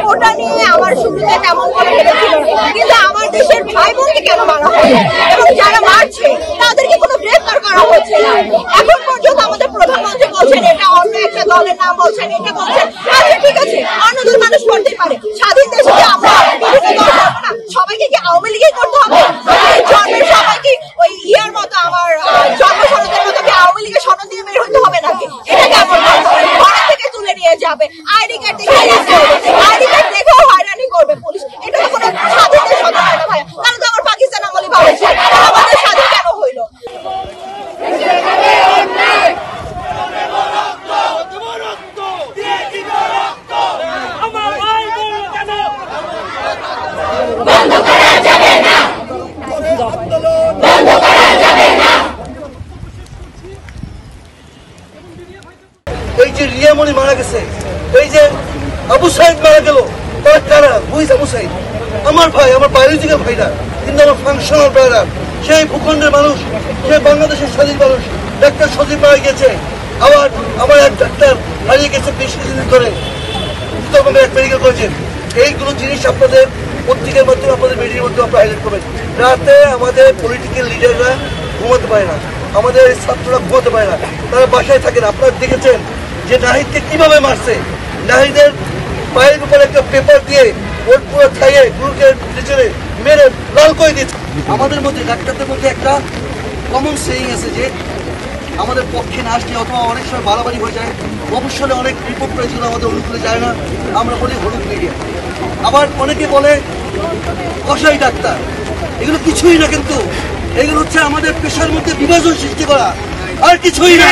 ওটা নিয়ে আমার শুরুতে তেমন কোনো ভেবেছিল না, কিন্তু আমার দেশের ভাই বোনকে কেন মারা হয় এবং যারা মারছে তাদেরকে কোনো গ্রেফতার করা হচ্ছে না। এখন পর্যন্ত আমাদের প্রধানমন্ত্রী বলছেন এটা অন্য একটা দলের নাম, বলছেন এটা বলছেন। আচ্ছা ঠিক আছে, অন্য দল মানুষ করতেই পারে, স্বাধীন দেশে কি আমরা বিভিন্ন দল করবো না? সবাইকে কি আওয়ামী লীগই করতে হবে? জন্মের সবাই কি ওই ইয়ার মতো আমার জন্ম সনদের মতো কি আওয়ামী লীগের সনদ দিয়ে বের হতে হবে নাকি? এটা কেমন ঘর থেকে তুলে নিয়ে যাবে, আইডি কার্ড দেখে আইডি কার্ড দেখেও হয়রানি করবে পুলিশ। এটা তো কোনো স্বাধীন দেশ হতে পারে না ভাইয়া। তাহলে তো আমার পাকিস্তান আমলে ভালো ছিল, আমাদের স্বাধীন কেন হইলো? এই যে রিয়ামণি মারা গেছে, এই যে আবু সাইদ মারা গেল, তার কারা? হুইজ আবু সাইদ? আমার ভাই, আমার বায়োলজিক্যাল ভাইরা, কিন্তু আমার ফাংশনাল ভাইরা, সেই ভূখণ্ডের মানুষ, সেই বাংলাদেশের স্বাধীন মানুষ। ডাক্তার সজীব মারা গেছে, আবার আমার এক ডাক্তার হারিয়ে গেছে 20 দিন ধরে উত্তরবঙ্গের এক মেডিকেল কলেজে। এইগুলো জিনিস আপনাদের পত্রিকার মাধ্যমে, আপনাদের মিডিয়ার মাধ্যমে আপনারা হাইলাইট করবেন। রাতে আমাদের পলিটিক্যাল লিডাররা ঘুমাতে পারে না, আমাদের ছাত্ররা ঘুমাতে পারে না, তারা বাসায় থাকে না। আপনারা দেখেছেন যে নাহিদকে কিভাবে মারছে। নাহিদের পায়ের উপর একটা পেপার দিয়ে ওর পুরো খাইয়ে গুরুকে নিচে মেরে লাল করে দিচ্ছে। আমাদের মধ্যে ডাক্তারদের মধ্যে একটা কমন সেইং আছে যে আমাদের পক্ষে না আসলে অথবা অনেক সময় বাড়াবাড়ি হয়ে যায়, অবশ্যই অনেক রিপোর্ট যেগুলো আমাদের অনুকূলে যায় না, আমরা বলি হলুদ মিডিয়া। আবার অনেকে বলে কসাই ডাক্তার, এগুলো কিছুই না, কিন্তু এগুলো হচ্ছে আমাদের পেশার মধ্যে বিভাজন সৃষ্টি করা, আর কিছুই না।